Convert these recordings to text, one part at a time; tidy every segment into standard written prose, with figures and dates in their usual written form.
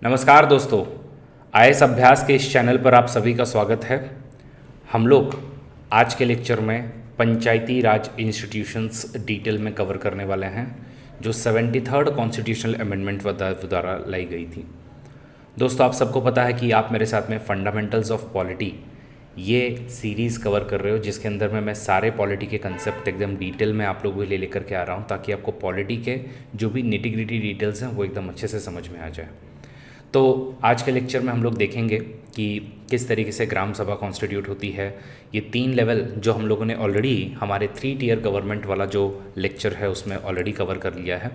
नमस्कार दोस्तों, आईएएस अभ्यास के इस चैनल पर आप सभी का स्वागत है। हम लोग आज के लेक्चर में पंचायती राज इंस्टीट्यूशंस डिटेल में कवर करने वाले हैं जो 73rd कॉन्स्टिट्यूशनल अमेंडमेंट द्वारा लाई गई थी। दोस्तों, आप सबको पता है कि आप मेरे साथ में फंडामेंटल्स ऑफ पॉलिटी ये सीरीज़ कवर कर रहे हो, जिसके अंदर में मैं सारे पॉलिटी के कंसेप्ट एकदम डिटेल में आप लोगों को ले लेकर के आ रहा हूँ ताकि आपको पॉलिटी के जो भी निटी-ग्रिटी डिटेल्स हैं वो एकदम अच्छे से समझ में आ जाए। तो आज के लेक्चर में हम लोग देखेंगे कि किस तरीके से ग्राम सभा कॉन्स्टिट्यूट होती है। ये 3 लेवल जो हम लोगों ने ऑलरेडी हमारे 3 टियर गवर्नमेंट वाला जो लेक्चर है उसमें ऑलरेडी कवर कर लिया है।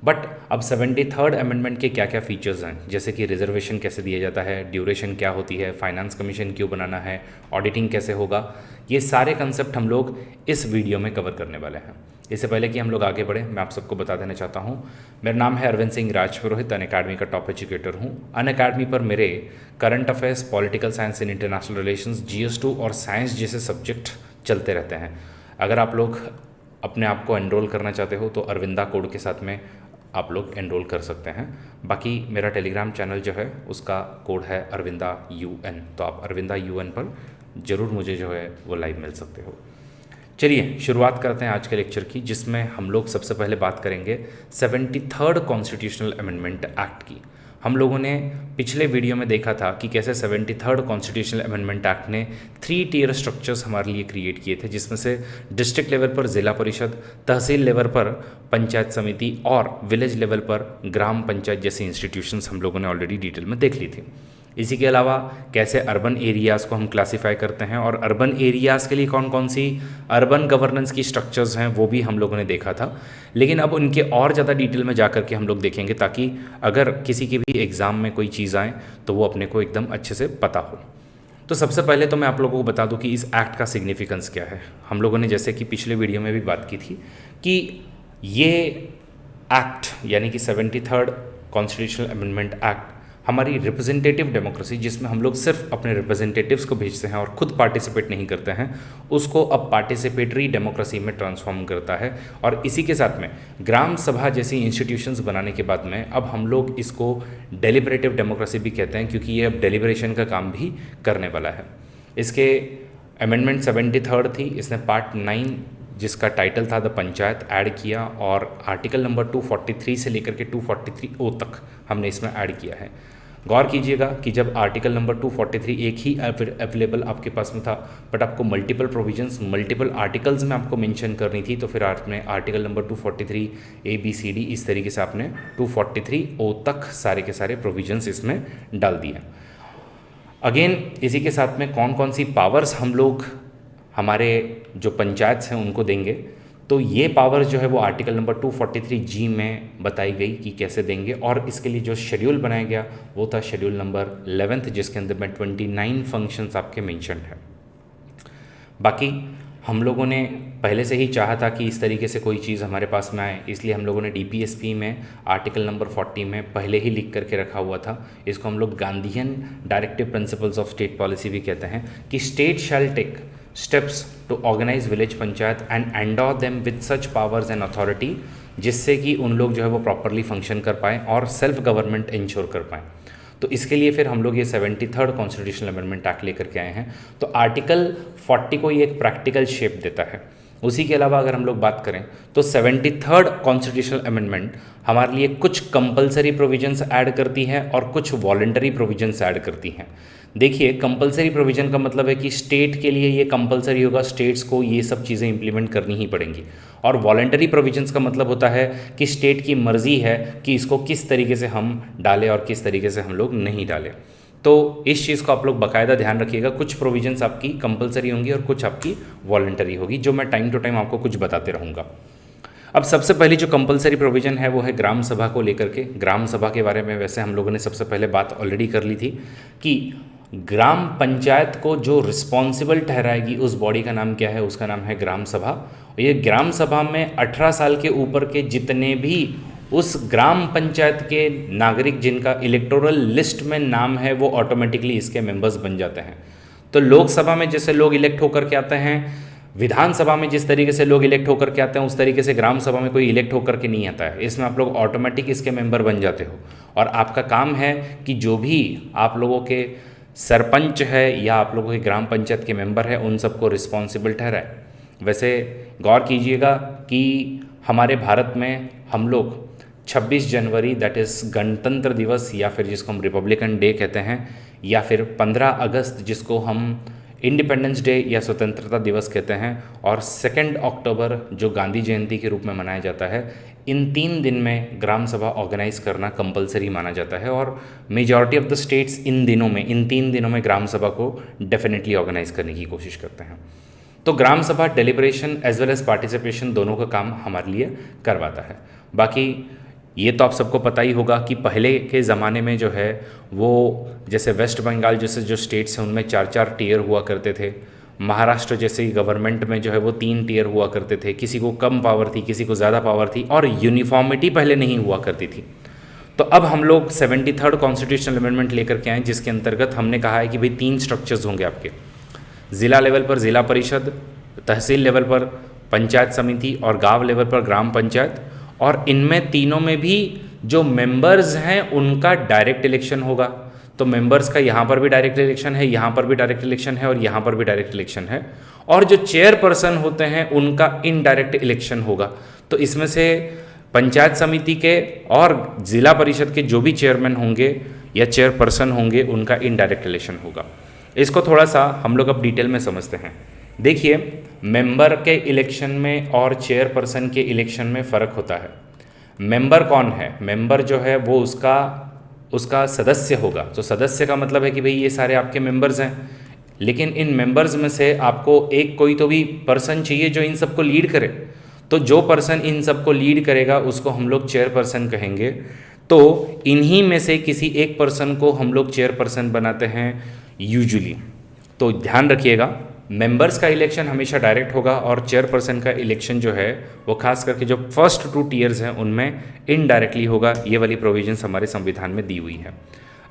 बट अब 73rd अमेंडमेंट के क्या क्या फीचर्स हैं, जैसे कि रिजर्वेशन कैसे दिया जाता है, ड्यूरेशन क्या होती है, फाइनेंस कमीशन क्यों बनाना है, ऑडिटिंग कैसे होगा, ये सारे कंसेप्ट हम लोग इस वीडियो में कवर करने वाले हैं। इससे पहले कि हम लोग आगे बढ़ें, मैं आप सबको बता देना चाहता हूँ, मेरा नाम है अरविंद सिंह राजपुरोहित, अनअकैडमी का टॉप एजुकेटर हूँ। अनअकैडमी पर मेरे current affairs, political science and international relations, GS2 और साइंस जैसे सब्जेक्ट चलते रहते हैं। अगर आप लोग अपने आप को एनरोल करना चाहते हो तो अरविंदा कोड के साथ में आप लोग एनरोल कर सकते हैं। बाकी मेरा टेलीग्राम चैनल जो है उसका कोड है अरविंदा UN, तो आप अरविंदा UN पर ज़रूर मुझे जो है वो लाइव मिल सकते हो। चलिए शुरुआत करते हैं आज के लेक्चर की, जिसमें हम लोग सबसे पहले बात करेंगे 73rd कॉन्स्टिट्यूशनल अमेंडमेंट एक्ट की। हम लोगों ने पिछले वीडियो में देखा था कि कैसे 73rd कॉन्स्टिट्यूशनल अमेंडमेंट एक्ट ने 3 टियर स्ट्रक्चर्स हमारे लिए क्रिएट किए थे, जिसमें से डिस्ट्रिक्ट लेवल पर ज़िला परिषद, तहसील लेवल पर पंचायत समिति और विलेज लेवल पर ग्राम पंचायत जैसी इंस्टीट्यूशंस हम लोगों ने ऑलरेडी डिटेल में देख ली थी। इसी के अलावा कैसे अर्बन एरियाज़ को हम क्लासिफाई करते हैं और अर्बन एरियाज़ के लिए कौन कौन सी अर्बन गवर्नेंस की स्ट्रक्चर्स हैं वो भी हम लोगों ने देखा था। लेकिन अब उनके और ज़्यादा डिटेल में जाकर के हम लोग देखेंगे ताकि अगर किसी के भी एग्ज़ाम में कोई चीज़ आए तो वो अपने को एकदम अच्छे से पता हो। तो सबसे पहले तो मैं आप लोगों को बता दूं कि इस एक्ट का सिग्निफिकेंस क्या है। हम लोगों ने जैसे कि पिछले वीडियो में भी बात की थी कि ये एक्ट यानी कि 73rd कॉन्स्टिट्यूशनल अमेंडमेंट एक्ट हमारी रिप्रेजेंटेटिव डेमोक्रेसी, जिसमें हम लोग सिर्फ अपने रिप्रेजेंटेटिव्स को भेजते हैं और खुद पार्टिसिपेट नहीं करते हैं, उसको अब पार्टिसिपेटरी डेमोक्रेसी में ट्रांसफॉर्म करता है। और इसी के साथ में ग्राम सभा जैसी इंस्टीट्यूशंस बनाने के बाद में अब हम लोग इसको डेलिबरेटिव डेमोक्रेसी भी कहते हैं, क्योंकि ये अब डेलिबरेशन का काम भी करने वाला है। इसके अमेंडमेंट 73rd थी, इसने पार्ट 9 जिसका टाइटल था द पंचायत ऐड किया और आर्टिकल नंबर 243 से लेकर के 243O तक हमने इसमें ऐड किया है। गौर कीजिएगा कि जब आर्टिकल नंबर 243 एक ही अवेलेबल आपके पास में था, बट आपको मल्टीपल प्रोविजंस मल्टीपल आर्टिकल्स में आपको मेंशन करनी थी, तो फिर आपने आर्टिकल नंबर 243 ABCD इस तरीके से आपने 243O तक सारे के सारे प्रोविजंस इसमें डाल दिए। अगेन इसी के साथ में कौन कौन सी पावर्स हम लोग हमारे जो पंचायत हैं उनको देंगे, तो ये पावर जो है वो आर्टिकल नंबर 243G में बताई गई कि कैसे देंगे। और इसके लिए जो शेड्यूल बनाया गया वो था शेड्यूल नंबर 11, जिसके अंदर में 29 फंक्शंस आपके मेंशन है। बाकी हम लोगों ने पहले से ही चाहा था कि इस तरीके से कोई चीज़ हमारे पास में आए, इसलिए हम लोगों ने DPSP में आर्टिकल नंबर 40 में पहले ही लिख करके रखा हुआ था। इसको हम लोग Gandhian directive principles of state policy भी कहते हैं कि state shall take steps to organise village panchayat and endow them with such powers and authority, जिससे कि उन लोग जो है वो प्रॉपरली फंक्शन कर पाएँ और सेल्फ गवर्नमेंट इंश्योर कर पाएँ। तो इसके लिए फिर हम लोग ये 73rd कॉन्स्टिट्यूशनल अमेंडमेंट एक्ट लेकर के आए हैं। तो आर्टिकल 40 को ये एक प्रैक्टिकल शेप देता है। उसी के अलावा अगर हम लोग बात करें तो 73rd कॉन्स्टिट्यूशनल अमेंडमेंट हमारे लिए कुछ कंपलसरी प्रोविजंस ऐड करती है और कुछ वॉलंटरी प्रोविजंस ऐड करती हैं। देखिए, कंपलसरी प्रोविज़न का मतलब है कि स्टेट के लिए ये कंपलसरी होगा, स्टेट्स को ये सब चीज़ें इंप्लीमेंट करनी ही पड़ेंगी। और वॉलंटरी प्रोविजंस का मतलब होता है कि स्टेट की मर्ज़ी है कि इसको किस तरीके से हम डालें और किस तरीके से हम लोग नहीं डालें। तो इस चीज़ को आप लोग बाकायदा ध्यान रखिएगा। कुछ प्रोविजंस आपकी कंपलसरी होंगी और कुछ आपकी वॉलंटरी होगी, जो मैं टाइम टू टाइम आपको कुछ बताते रहूँगा। अब सबसे पहली जो कंपलसरी प्रोविज़न है वो है ग्राम सभा को लेकर के। ग्राम सभा के बारे में वैसे हम लोगों ने सबसे पहले बात ऑलरेडी कर ली थी कि ग्राम पंचायत को जो रिस्पॉन्सिबल ठहराएगी उस बॉडी का नाम क्या है, उसका नाम है ग्राम सभा। और ये ग्राम सभा में 18 साल के ऊपर के जितने भी उस ग्राम पंचायत के नागरिक जिनका इलेक्टोरल लिस्ट में नाम है वो ऑटोमेटिकली इसके मेंबर्स बन जाते हैं। तो लोकसभा में जैसे लोग इलेक्ट होकर के आते हैं, विधानसभा में जिस तरीके से लोग इलेक्ट होकर के आते हैं उस तरीके से ग्राम सभा में कोई इलेक्ट होकर के नहीं आता है। इसमें आप लोग ऑटोमेटिक इसके मेंबर बन जाते हो और आपका काम है कि जो भी आप लोगों के सरपंच है या आप लोगों के ग्राम पंचायत के मेंबर है उन सबको रिस्पॉन्सिबल ठहराए। वैसे गौर कीजिएगा कि हमारे भारत में हम लोग 26 जनवरी दैट इज़ गणतंत्र दिवस या फिर जिसको हम रिपब्लिकन डे कहते हैं, या फिर 15 अगस्त जिसको हम इंडिपेंडेंस डे या स्वतंत्रता दिवस कहते हैं, और 2 अक्टूबर जो गांधी जयंती के रूप में मनाया जाता है, इन 3 दिन में ग्राम सभा ऑर्गेनाइज करना कंपलसरी माना जाता है। और majority of the states in 3 दिनों में ग्राम सभा को डेफिनेटली ऑर्गेनाइज करने की कोशिश करते हैं। तो gram sabha deliberation as well as participation दोनों का काम हमारे लिए करवाता है। बाकी ये तो आप सबको पता ही होगा कि पहले के ज़माने में जो है वो जैसे वेस्ट बंगाल जैसे जो स्टेट्स हैं उनमें 4-4 टीयर हुआ करते थे। महाराष्ट्र जैसे गवर्नमेंट में जो है वो 3 टीयर हुआ करते थे। किसी को कम पावर थी, किसी को ज़्यादा पावर थी, और यूनिफॉर्मिटी पहले नहीं हुआ करती थी। तो अब हम लोग 73rd कॉन्स्टिट्यूशनल अमेंडमेंट लेकर के आए, जिसके अंतर्गत हमने कहा है कि भाई 3 स्ट्रक्चर्स होंगे आपके। ज़िला लेवल पर ज़िला परिषद, तहसील लेवल पर पंचायत समिति और गांव लेवल पर ग्राम पंचायत। और इनमें तीनों में भी जो मेंबर्स हैं उनका डायरेक्ट इलेक्शन होगा। तो मेंबर्स का यहाँ पर भी डायरेक्ट इलेक्शन है, यहाँ पर भी डायरेक्ट इलेक्शन है और यहाँ पर भी डायरेक्ट इलेक्शन है। और जो चेयरपर्सन होते हैं उनका इनडायरेक्ट इलेक्शन होगा। तो इसमें से पंचायत समिति के और ज़िला परिषद के जो भी चेयरमैन होंगे या चेयरपर्सन होंगे उनका इनडायरेक्ट इलेक्शन होगा। इसको थोड़ा सा हम लोग अब डिटेल में समझते हैं। देखिए, मेंबर के इलेक्शन में और चेयरपर्सन के इलेक्शन में फ़र्क होता है। मेंबर कौन है? मेंबर जो है वो उसका सदस्य होगा। तो सदस्य का मतलब है कि भाई ये सारे आपके मेंबर्स हैं, लेकिन इन मेंबर्स में से आपको एक कोई तो भी पर्सन चाहिए जो इन सबको लीड करे। तो जो पर्सन इन सबको लीड करेगा उसको हम लोग चेयरपर्सन कहेंगे। तो इन्हीं में से किसी एक पर्सन को हम लोग चेयरपर्सन बनाते हैं यूजुअली। तो ध्यान रखिएगा, मेंबर्स का इलेक्शन हमेशा डायरेक्ट होगा और चेयरपर्सन का इलेक्शन जो है वो खास करके जो फर्स्ट 2 टीयर्स हैं उनमें इनडायरेक्टली होगा। ये वाली प्रोविजंस हमारे संविधान में दी हुई है।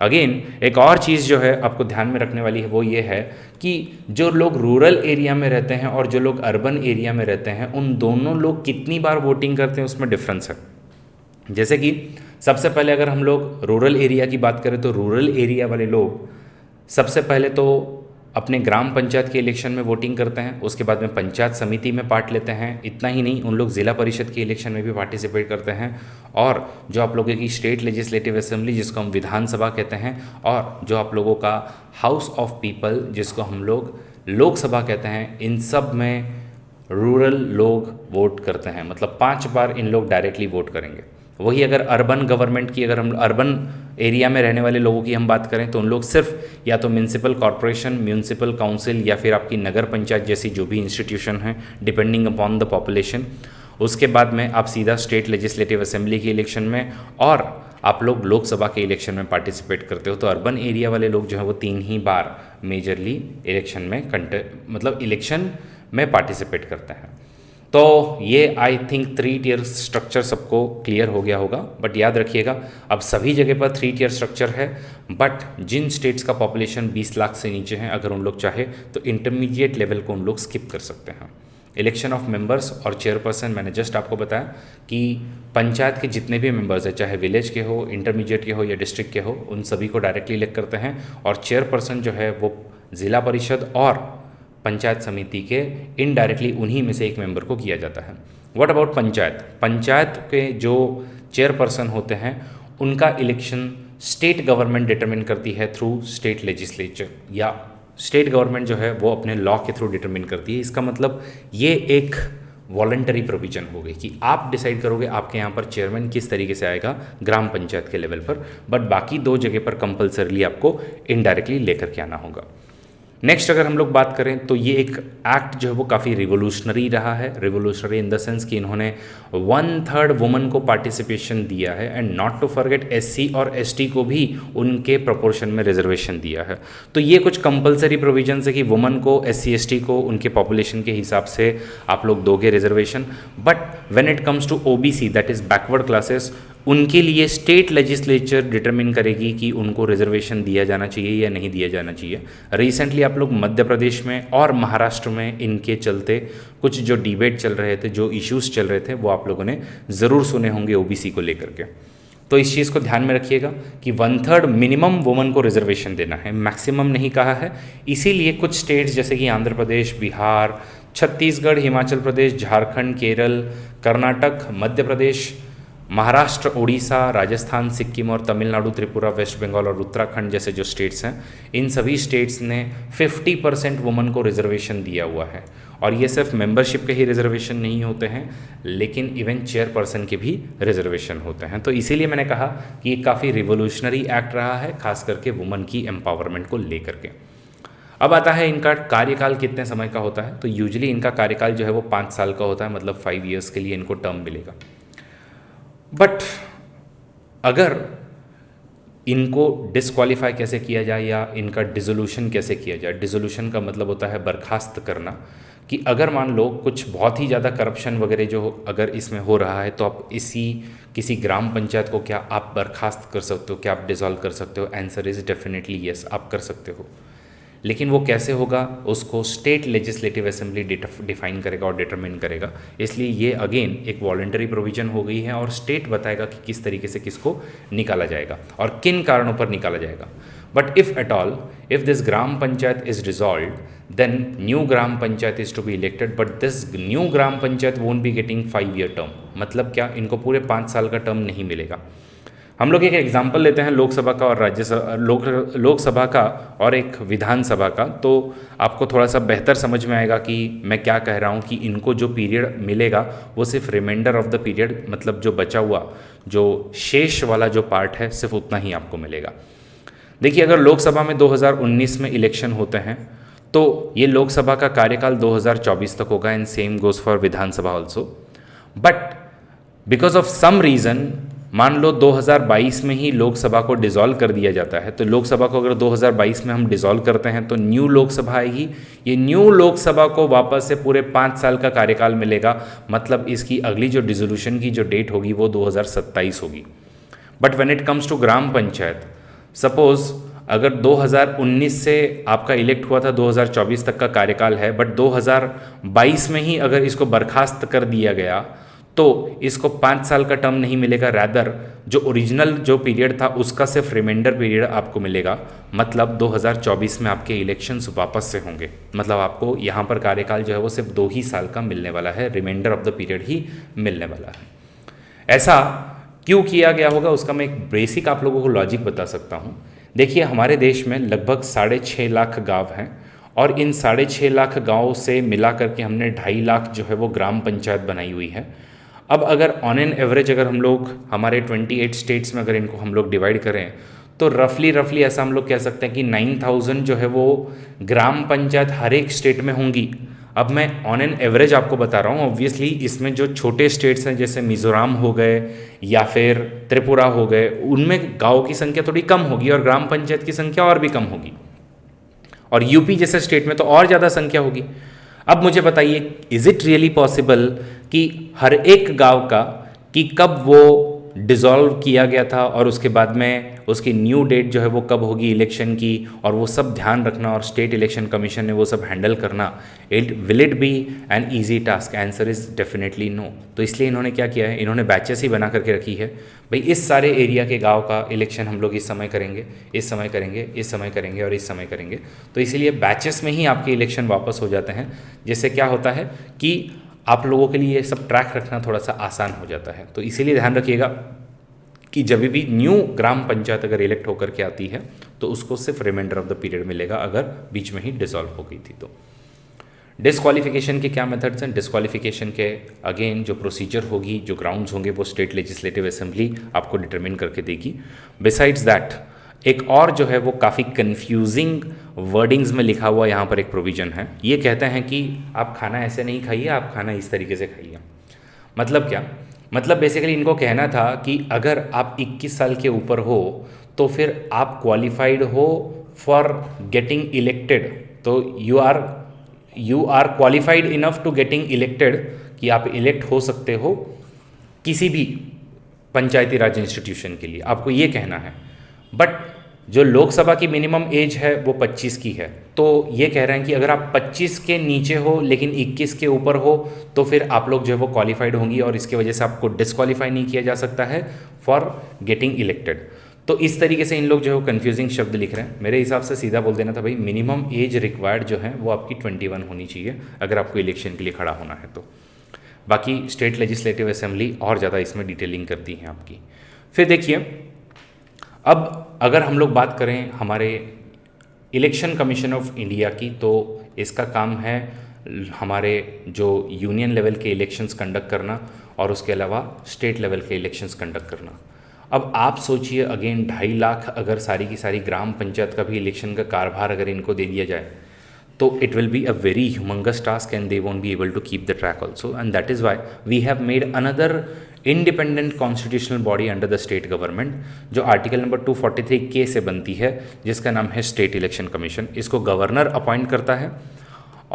अगेन एक और चीज़ जो है आपको ध्यान में रखने वाली है वो ये है कि जो लोग रूरल एरिया में रहते हैं और जो लोग अर्बन एरिया में रहते हैं उन दोनों लोग कितनी बार वोटिंग करते हैं उसमें डिफरेंस है। जैसे कि सबसे पहले अगर हम लोग रूरल एरिया की बात करें तो रूरल एरिया वाले लोग सबसे पहले तो अपने ग्राम पंचायत के इलेक्शन में वोटिंग करते हैं, उसके बाद में पंचायत समिति में पार्ट लेते हैं। इतना ही नहीं, उन लोग ज़िला परिषद के इलेक्शन में भी पार्टिसिपेट करते हैं। और जो आप लोगों की स्टेट लेजिस्लेटिव असेंबली जिसको हम विधानसभा कहते हैं, और जो आप लोगों का हाउस ऑफ पीपल जिसको हम लोग लोकसभा कहते हैं, इन सब में रूरल लोग वोट करते हैं। मतलब 5 बार इन लोग डायरेक्टली वोट करेंगे। वही अगर अर्बन गवर्नमेंट की, अगर हम अर्बन एरिया में रहने वाले लोगों की हम बात करें तो उन लोग सिर्फ या तो म्यूनसिपल कॉरपोरेशन, म्यूनसिपल काउंसिल या फिर आपकी नगर पंचायत जैसी जो भी इंस्टीट्यूशन है डिपेंडिंग अपॉन द पॉपुलेशन, उसके बाद में आप सीधा स्टेट लेजिस्लेटिव असेंबली के इलेक्शन में और आप लोग लोकसभा के इलेक्शन में पार्टिसिपेट करते हो। तो अर्बन एरिया वाले लोग जो है वो 3 ही बार मेजरली इलेक्शन में इलेक्शन में पार्टिसिपेट करते हैं। तो ये आई थिंक 3 टियर स्ट्रक्चर सबको क्लियर हो गया होगा। बट याद रखिएगा, अब सभी जगह पर 3 टियर स्ट्रक्चर है, बट जिन स्टेट्स का पॉपुलेशन 20 लाख से नीचे है, अगर उन लोग चाहे तो इंटरमीडिएट लेवल को उन लोग स्किप कर सकते हैं। इलेक्शन ऑफ मेंबर्स और चेयरपर्सन मैंने जस्ट आपको बताया कि पंचायत के जितने भी मेंबर्स हैं, चाहे विलेज के हो, इंटरमीडिएट के हो या डिस्ट्रिक्ट के हो, उन सभी को डायरेक्टली इलेक्ट करते हैं। और चेयरपर्सन जो है वो ज़िला परिषद और पंचायत समिति के इनडायरेक्टली उन्हीं में से एक मेंबर को किया जाता है। What about panchayat? पंचायत के जो चेयरपर्सन होते हैं उनका इलेक्शन स्टेट गवर्नमेंट डिटरमिन करती है थ्रू स्टेट लेजिस्लेचर, या स्टेट गवर्नमेंट जो है वो अपने लॉ के थ्रू डिटरमिन करती है। इसका मतलब ये एक वॉलंटरी प्रोविजन हो गई कि आप डिसाइड करोगे आपके यहाँ पर चेयरमैन किस तरीके से आएगा ग्राम पंचायत के लेवल पर, बट बाकी 2 जगह पर कंपल्सरली आपको इनडायरेक्टली लेकर के आना होगा। नेक्स्ट अगर हम लोग बात करें तो ये एक एक्ट जो है वो काफ़ी रिवोल्यूशनरी रहा है। रिवोल्यूशनरी इन द सेंस कि इन्होंने 1/3 वुमन को पार्टिसिपेशन दिया है, and not to forget SC और ST को भी उनके प्रोपोर्शन में रिजर्वेशन दिया है। तो ये कुछ कंपलसरी प्रोविजन है कि वुमन को, SC ST को उनके पॉपुलेशन के हिसाब से आप लोग दोगे reservation. But when it comes to OBC that is backward classes, उनके लिए स्टेट लेजिस्लेचर डिटरमिन करेगी कि उनको रिजर्वेशन दिया जाना चाहिए या नहीं दिया जाना चाहिए। रिसेंटली आप लोग मध्य प्रदेश में और महाराष्ट्र में इनके चलते कुछ जो डिबेट चल रहे थे, जो इश्यूज चल रहे थे, वो आप लोगों ने ज़रूर सुने होंगे ओबीसी को लेकर के। तो इस चीज़ को ध्यान में रखिएगा कि 1/3 मिनिमम वुमन को रिजर्वेशन देना है, मैक्सिमम नहीं कहा है। इसीलिए कुछ स्टेट्स जैसे कि आंध्र प्रदेश, बिहार, छत्तीसगढ़, हिमाचल प्रदेश, झारखंड, केरल, कर्नाटक, मध्य प्रदेश, महाराष्ट्र, उड़ीसा, राजस्थान, सिक्किम और तमिलनाडु, त्रिपुरा, वेस्ट बंगाल और उत्तराखंड जैसे जो स्टेट्स हैं, इन सभी स्टेट्स ने 50% वुमन को रिजर्वेशन दिया हुआ है। और ये सिर्फ मेंबरशिप के ही रिजर्वेशन नहीं होते हैं, लेकिन इवन चेयरपर्सन के भी रिजर्वेशन होते हैं। तो इसीलिए मैंने कहा कि ये काफ़ी रिवोल्यूशनरी एक्ट रहा है, खास करके वुमन की एम्पावरमेंट को लेकर के। अब आता है इनका कार्यकाल कितने समय का होता है। तो यूजुअली इनका कार्यकाल जो है वो 5 साल का होता है, मतलब 5 ईयर्स के लिए इनको टर्म मिलेगा। बट अगर इनको डिसक्वालीफाई कैसे किया जाए या इनका डिसोल्यूशन कैसे किया जाए। डिसोल्यूशन का मतलब होता है बर्खास्त करना, कि अगर मान लो कुछ बहुत ही ज़्यादा करप्शन वगैरह जो अगर इसमें हो रहा है, तो आप किसी ग्राम पंचायत को क्या आप बर्खास्त कर सकते हो, क्या आप डिसॉल्व कर सकते हो? आंसर इज़ डेफिनेटली येस, आप कर सकते हो। लेकिन वो कैसे होगा, उसको स्टेट लेजिस्लेटिव असेंबली डिफाइन करेगा और डिटरमिन करेगा। इसलिए ये अगेन एक वॉलंटरी प्रोविजन हो गई है और स्टेट बताएगा कि किस तरीके से किसको निकाला जाएगा और किन कारणों पर निकाला जाएगा। But if at all if this gram panchayat is dissolved, then new gram panchayat is to be elected, but this new gram panchayat won't be getting 5-year term. मतलब क्या, इनको पूरे 5 साल का टर्म नहीं मिलेगा। हम लोग एक एग्जाम्पल लेते हैं लोकसभा का और राज्यसभा, लोकसभा का और एक विधानसभा का, तो आपको थोड़ा सा बेहतर समझ में आएगा कि मैं क्या कह रहा हूँ कि इनको जो पीरियड मिलेगा वो सिर्फ रिमाइंडर ऑफ द पीरियड, मतलब जो बचा हुआ जो शेष वाला जो पार्ट है सिर्फ उतना ही आपको मिलेगा। देखिए, अगर लोकसभा में 2019 में इलेक्शन होते हैं तो ये लोकसभा का कार्यकाल 2024 तक होगा, and same goes for Vidhan Sabha also. But because of some reason मान लो 2022 में ही लोकसभा को डिसॉल्व कर दिया जाता है, तो लोकसभा को अगर 2022 में हम डिसॉल्व करते हैं तो न्यू लोकसभा आएगी। ये न्यू लोकसभा को वापस से पूरे 5 साल का कार्यकाल मिलेगा, मतलब इसकी अगली जो डिसोल्यूशन की जो डेट होगी वो 2027 होगी। But when it comes to gram panchayat, suppose अगर 2019 से आपका इलेक्ट हुआ था, 2024 तक का कार्यकाल है, बट 2022 में ही अगर इसको बर्खास्त कर दिया गया तो इसको 5 साल का टर्म नहीं मिलेगा, रैदर जो ओरिजिनल जो पीरियड था उसका सिर्फ रिमाइंडर पीरियड आपको मिलेगा। मतलब 2024 में आपके इलेक्शंस वापस से होंगे, मतलब आपको यहाँ पर कार्यकाल जो है वो सिर्फ 2 ही साल का मिलने वाला है, रिमाइंडर ऑफ द पीरियड ही मिलने वाला है। ऐसा क्यों किया गया होगा उसका मैं एक बेसिक आप लोगों को लॉजिक बता सकता हूँ। देखिए, हमारे देश में लगभग 6.5 लाख गाँव हैं और इन 6.5 लाख गाँव से मिला करके हमने 2.5 लाख जो है वो ग्राम पंचायत बनाई हुई है। अब अगर ऑन एन एवरेज अगर हम लोग हमारे 28 स्टेट्स में अगर इनको हम लोग डिवाइड करें तो रफली ऐसा हम लोग कह सकते हैं कि 9,000 जो है वो ग्राम पंचायत हर एक स्टेट में होंगी। अब मैं ऑन एन एवरेज आपको बता रहा हूँ, ऑब्वियसली इसमें जो छोटे स्टेट्स हैं जैसे मिज़ोरम हो गए या फिर त्रिपुरा हो गए, उनमें गाँव की संख्या थोड़ी कम होगी और ग्राम पंचायत की संख्या और भी कम होगी, और यूपी जैसे स्टेट में तो और ज़्यादा संख्या होगी। अब मुझे बताइए, इज़ इट रियली पॉसिबल कि हर एक गांव का कि कब वो डिसॉल्व किया गया था और उसके बाद में उसकी न्यू डेट जो है वो कब होगी इलेक्शन की, और वो सब ध्यान रखना और स्टेट इलेक्शन कमीशन ने वो सब हैंडल करना, will it be an easy task? Answer is definitely no. तो इसलिए इन्होंने क्या किया है, इन्होंने बैचेस ही बना करके रखी है। भाई इस सारे एरिया के गांव का इलेक्शन हम लोग इस समय करेंगे, इस समय करेंगे, इस समय करेंगे और इस समय करेंगे। तो इसीलिए बैचेस में ही आपके इलेक्शन वापस हो जाते हैं, जिससे क्या होता है कि आप लोगों के लिए ये सब ट्रैक रखना थोड़ा सा आसान हो जाता है। तो इसीलिए ध्यान रखिएगा कि जब भी न्यू ग्राम पंचायत अगर इलेक्ट होकर के आती है तो उसको सिर्फ रिमाइंडर ऑफ द पीरियड मिलेगा, अगर बीच में ही डिसॉल्व हो गई थी तो। डिस्क्वालिफिकेशन के क्या मेथड्स हैं? डिस्क्वालिफिकेशन के अगेन जो प्रोसीजर होगी, जो ग्राउंड्स होंगे, वो स्टेट लेजिस्लेटिव असेंबली आपको डिटरमिन करके देगी। बिसाइड्स दैट एक और जो है वो काफ़ी कन्फ्यूजिंग वर्डिंग्स में लिखा हुआ यहाँ पर एक प्रोविज़न है। ये कहते हैं कि आप खाना ऐसे नहीं खाइए, आप खाना इस तरीके से खाइए। मतलब क्या? मतलब बेसिकली इनको कहना था कि अगर आप 21 साल के ऊपर हो तो फिर आप क्वालिफाइड हो फॉर गेटिंग इलेक्टेड, तो you are qualified enough to getting elected, कि आप इलेक्ट हो सकते हो किसी भी पंचायती राज इंस्टीट्यूशन के लिए, आपको ये कहना है। बट जो लोकसभा की मिनिमम एज है वो 25 की है, तो ये कह रहे हैं कि अगर आप 25 के नीचे हो लेकिन 21 के ऊपर हो तो फिर आप लोग जो है वो क्वालिफाइड होंगी और इसके वजह से आपको डिस्क्वालीफाई नहीं किया जा सकता है फॉर गेटिंग इलेक्टेड। तो इस तरीके से इन लोग जो है वो कन्फ्यूजिंग शब्द लिख रहे हैं। मेरे हिसाब से सीधा बोल देना था भाई, मिनिमम एज रिक्वायर्ड जो है वो आपकी 21 होनी चाहिए अगर आपको इलेक्शन के लिए खड़ा होना है तो। बाकी स्टेट लेजिस्लेटिव असेंबली और ज़्यादा इसमें डिटेलिंग करती है आपकी। फिर देखिए, अब अगर हम लोग बात करें हमारे इलेक्शन कमीशन ऑफ इंडिया की, तो इसका काम है हमारे जो यूनियन लेवल के इलेक्शंस कंडक्ट करना और उसके अलावा स्टेट लेवल के इलेक्शंस कंडक्ट करना। अब आप सोचिए अगेन 2.5 लाख अगर सारी की सारी ग्राम पंचायत का भी इलेक्शन का कारभार अगर इनको दे दिया जाए तो it will be a very humongous task and they won't be able to keep the track also, and that is why we have made another independent constitutional body under the state government जो article number 243 से बनती है, जिसका नाम है state election commission. इसको governor appoint करता है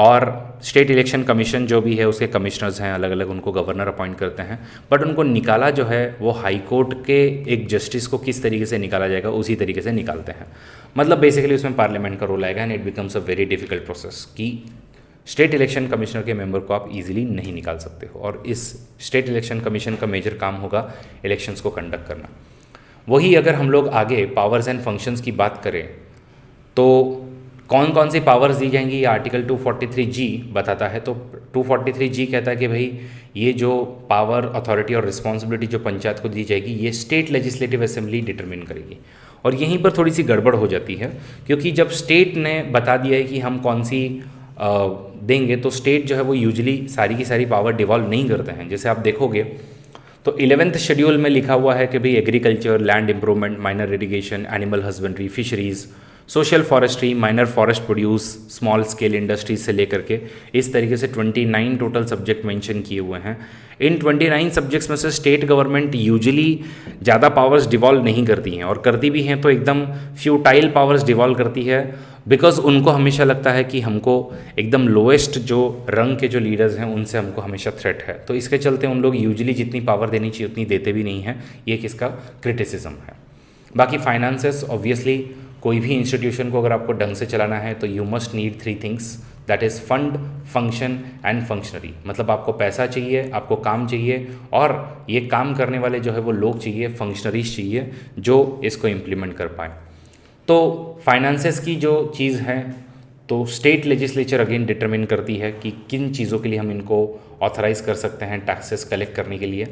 और स्टेट इलेक्शन कमीशन जो भी है उसके कमिश्नर्स हैं अलग अलग, उनको गवर्नर अपॉइंट करते हैं। बट उनको निकाला जो है वो हाई कोर्ट के एक जस्टिस को किस तरीके से निकाला जाएगा उसी तरीके से निकालते हैं। मतलब बेसिकली उसमें पार्लियामेंट का रोल आएगा and it becomes a very difficult process कि स्टेट इलेक्शन कमिश्नर के मेंबर को आप इजीली नहीं निकाल सकते हो। और इस स्टेट इलेक्शन कमीशन का मेजर काम होगा इलेक्शंस को कंडक्ट करना। वही अगर हम लोग आगे पावर्स एंड फंक्शंस की बात करें तो कौन कौन सी पावर्स दी जाएंगी ये आर्टिकल 243G बताता है। तो 243G कहता है कि भाई ये जो पावर, अथॉरिटी और रिस्पॉन्सिबिलिटी जो पंचायत को दी जाएगी ये स्टेट लेजिस्लेटिव असेंबली डिटरमिन करेगी। और यहीं पर थोड़ी सी गड़बड़ हो जाती है, क्योंकि जब स्टेट ने बता दिया है कि हम कौन सी देंगे तो स्टेट जो है वो यूजुअली सारी की सारी पावर डिवॉल्व नहीं करते हैं। जैसे आप देखोगे तो 11th शेड्यूल में लिखा हुआ है कि भाई agriculture, land improvement, minor irrigation, animal husbandry, fisheries, social forestry, minor forest produce, small scale industries से लेकर के इस तरीके से 29 टोटल सब्जेक्ट मेंशन किए हुए हैं। इन 29 सब्जेक्ट्स में से स्टेट गवर्नमेंट यूजुअली ज़्यादा पावर्स डिवॉल्व नहीं करती हैं, और करती भी हैं तो एकदम फ्यूटाइल पावर्स डिवॉल्व करती है, बिकॉज उनको हमेशा लगता है कि हमको एकदम लोएस्ट जो रंग के जो लीडर्स हैं उनसे हमको हमेशा थ्रेट है। तो इसके चलते उन लोग यूजुअली जितनी पावर देनी चाहिए उतनी देते भी नहीं हैं। ये किसका क्रिटिसिज्म है। बाकी फाइनेंसेस, ऑब्वियसली कोई भी इंस्टीट्यूशन को अगर आपको ढंग से चलाना है तो you must need 3 things, that is fund, function and functionary. मतलब आपको पैसा चाहिए, आपको काम चाहिए, और ये काम करने वाले जो है वो लोग चाहिए, फंक्शनरीज चाहिए जो इसको इम्प्लीमेंट कर पाए। तो फाइनेंसेस की जो चीज़ है तो स्टेट लेजिस्लेचर अगेन डिटरमिन करती है कि किन चीज़ों के लिए हम इनको ऑथराइज कर सकते हैं टैक्सेस कलेक्ट करने के लिए।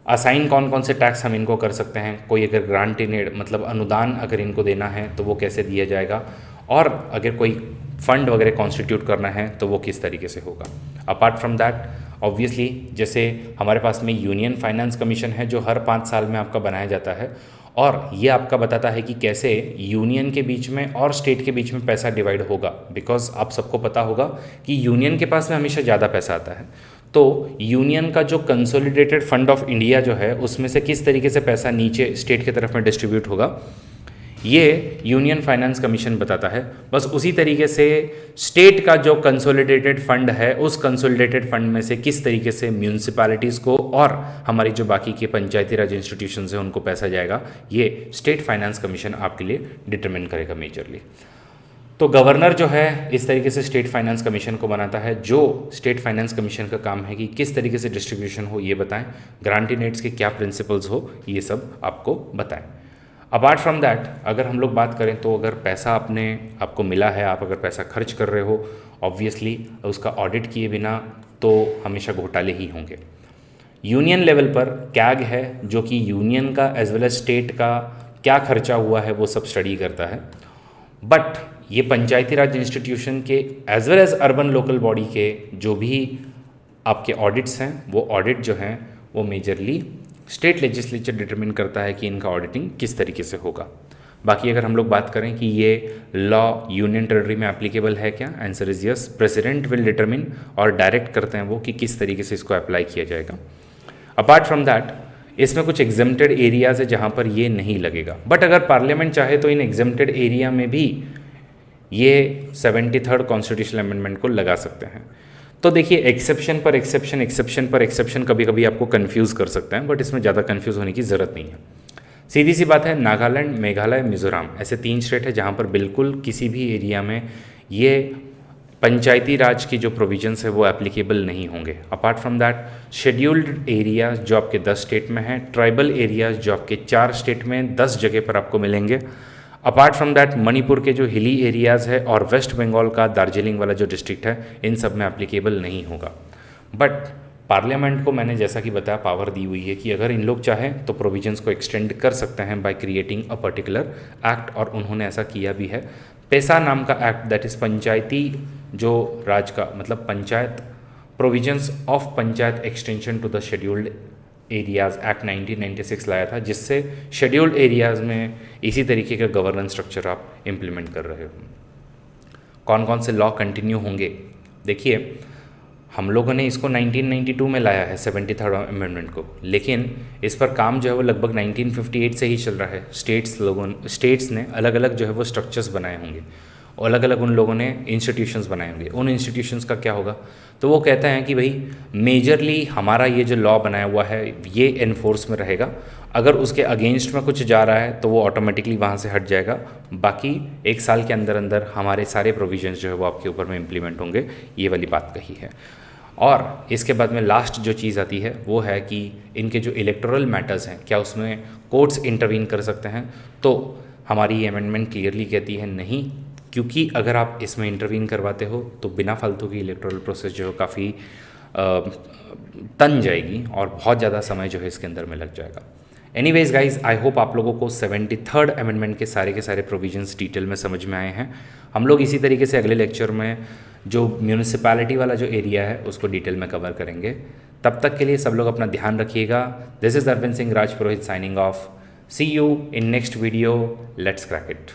असाइन कौन कौन से टैक्स हम इनको कर सकते हैं, कोई अगर ग्रांट इन एड मतलब अनुदान अगर इनको देना है तो वो कैसे दिया जाएगा, और अगर कोई फंड वगैरह कॉन्स्टिट्यूट करना है तो वो किस तरीके से होगा। अपार्ट फ्रॉम दैट ऑब्वियसली जैसे हमारे पास में यूनियन फाइनेंस कमीशन है जो हर 5 साल में आपका बनाया जाता है, और ये आपका बताता है कि कैसे यूनियन के बीच में और स्टेट के बीच में पैसा डिवाइड होगा। बिकॉज आप सबको पता होगा कि यूनियन के पास में हमेशा ज़्यादा पैसा आता है, तो यूनियन का जो कंसोलिडेटेड फंड ऑफ इंडिया जो है उसमें से किस तरीके से पैसा नीचे स्टेट की तरफ में डिस्ट्रीब्यूट होगा, ये यूनियन फाइनेंस कमीशन बताता है। बस उसी तरीके से स्टेट का जो कंसोलिडेटेड फंड है उस कंसोलिडेटेड फंड में से किस तरीके से म्यूनिसिपैलिटीज़ को और हमारी जो बाकी के पंचायती राज इंस्टीट्यूशंस हैं उनको पैसा जाएगा, ये स्टेट फाइनेंस कमीशन आपके लिए डिटरमिन करेगा मेजरली। तो गवर्नर जो है इस तरीके से स्टेट फाइनेंस कमीशन को बनाता है, जो स्टेट फाइनेंस कमीशन का काम है कि किस तरीके से डिस्ट्रीब्यूशन हो ये बताएं, ग्रांट इन एड्स के क्या प्रिंसिपल्स हो ये सब आपको बताएं। अपार्ट फ्रॉम दैट अगर हम लोग बात करें तो अगर पैसा आपको मिला है, आप अगर पैसा खर्च कर रहे हो, ऑब्वियसली उसका ऑडिट किए बिना तो हमेशा घोटाले ही होंगे। यूनियन लेवल पर कैग है जो कि यूनियन का एज वेल एज स्टेट का क्या खर्चा हुआ है वो सब स्टडी करता है। बट ये पंचायती राज इंस्टीट्यूशन के as well as urban local body के जो भी आपके ऑडिट्स हैं वो ऑडिट जो हैं वो मेजरली स्टेट लेजिस्लेचर डिटरमिन करता है कि इनका ऑडिटिंग किस तरीके से होगा। बाकी अगर हम लोग बात करें कि ये लॉ यूनियन टेरिटरी में एप्लीकेबल है क्या, answer is yes. President will determine और डायरेक्ट करते हैं वो कि किस तरीके से इसको अप्लाई किया जाएगा। अपार्ट फ्रॉम दैट इसमें कुछ एग्जेम्प्टेड एरियाज है जहाँ पर ये नहीं लगेगा, बट अगर पार्लियामेंट चाहे तो इन एग्जेम्प्टेड एरिया में भी ये 73rd कॉन्स्टिट्यूशनल अमेंडमेंट को लगा सकते हैं। तो देखिए एक्सेप्शन पर एक्सेप्शन, एक्सेप्शन पर एक्सेप्शन कभी कभी आपको कंफ्यूज कर सकते हैं, बट इसमें ज़्यादा कंफ्यूज होने की ज़रूरत नहीं है। सीधी सी बात है, नागालैंड, मेघालय, मिज़ोरम ऐसे 3 स्टेट है जहाँ पर बिल्कुल किसी भी एरिया में ये पंचायती राज की जो प्रोविजंस है वो एप्लीकेबल नहीं होंगे। Apart from that scheduled areas जो आपके 10 स्टेट में हैं, ट्राइबल एरियाज जो आपके 4 स्टेट में 10 जगह पर आपको मिलेंगे। अपार्ट फ्रॉम दैट मणिपुर के जो हिली एरियाज़ है और वेस्ट बंगाल का दार्जिलिंग वाला जो डिस्ट्रिक्ट है, इन सब में एप्लीकेबल नहीं होगा। बट पार्लियामेंट को मैंने जैसा कि बताया पावर दी हुई है कि अगर इन लोग चाहें तो प्रोविजंस को एक्सटेंड कर सकते हैं by creating a particular act, और उन्होंने ऐसा किया भी है। पेसा नाम का एक्ट, दैट इज़ पंचायती जो राज का मतलब panchayat, provisions of panchayat extension to the scheduled areas act 1996 लाया था, जिससे शेड्यूल्ड एरियाज़ में इसी तरीके का गवर्नेंस स्ट्रक्चर आप इम्प्लीमेंट कर रहे हो। कौन कौन से लॉ कंटिन्यू होंगे? देखिए, हम लोगों ने इसको 1992 में लाया है 73rd अमेंडमेंट को, लेकिन इस पर काम जो है वो लगभग 1958 से ही चल रहा है। स्टेट्स ने अलग अलग जो है वो स्ट्रक्चर्स बनाए होंगे, और अलग अलग उन लोगों ने इंस्टीट्यूशंस बनाए होंगे। उन इंस्टीट्यूशंस का क्या होगा? तो वो कहता है कि भाई मेजरली हमारा ये जो लॉ बनाया हुआ है ये एनफोर्स में रहेगा, अगर उसके अगेंस्ट में कुछ जा रहा है तो वो ऑटोमेटिकली वहाँ से हट जाएगा, बाकी 1 साल के अंदर अंदर हमारे सारे प्रोविजंस जो है वो आपके ऊपर में इम्प्लीमेंट होंगे, ये वाली बात कही है। और इसके बाद में लास्ट जो चीज़ आती है वो है कि इनके जो इलेक्टोरल मैटर्स हैं, क्या उसमें कोर्ट्स इंटरवीन कर सकते हैं? तो हमारी ये अमेंडमेंट क्लियरली कहती है नहीं, क्योंकि अगर आप इसमें इंटरवीन करवाते हो तो बिना फालतू की इलेक्टोरल प्रोसेस जो है काफ़ी तन जाएगी और बहुत ज़्यादा समय जो है इसके अंदर में लग जाएगा। एनीवेज गाइज, आई होप आप लोगों को 73rd अमेंडमेंट के सारे प्रोविजंस डिटेल में समझ में आए हैं। हम लोग इसी तरीके से अगले लेक्चर में जो म्यूनिसिपैलिटी वाला जो एरिया है उसको डिटेल में कवर करेंगे। तब तक के लिए सब लोग अपना ध्यान रखिएगा। This is Arvind Singh Rajpurohit signing off. See you in next video. Let's crack it.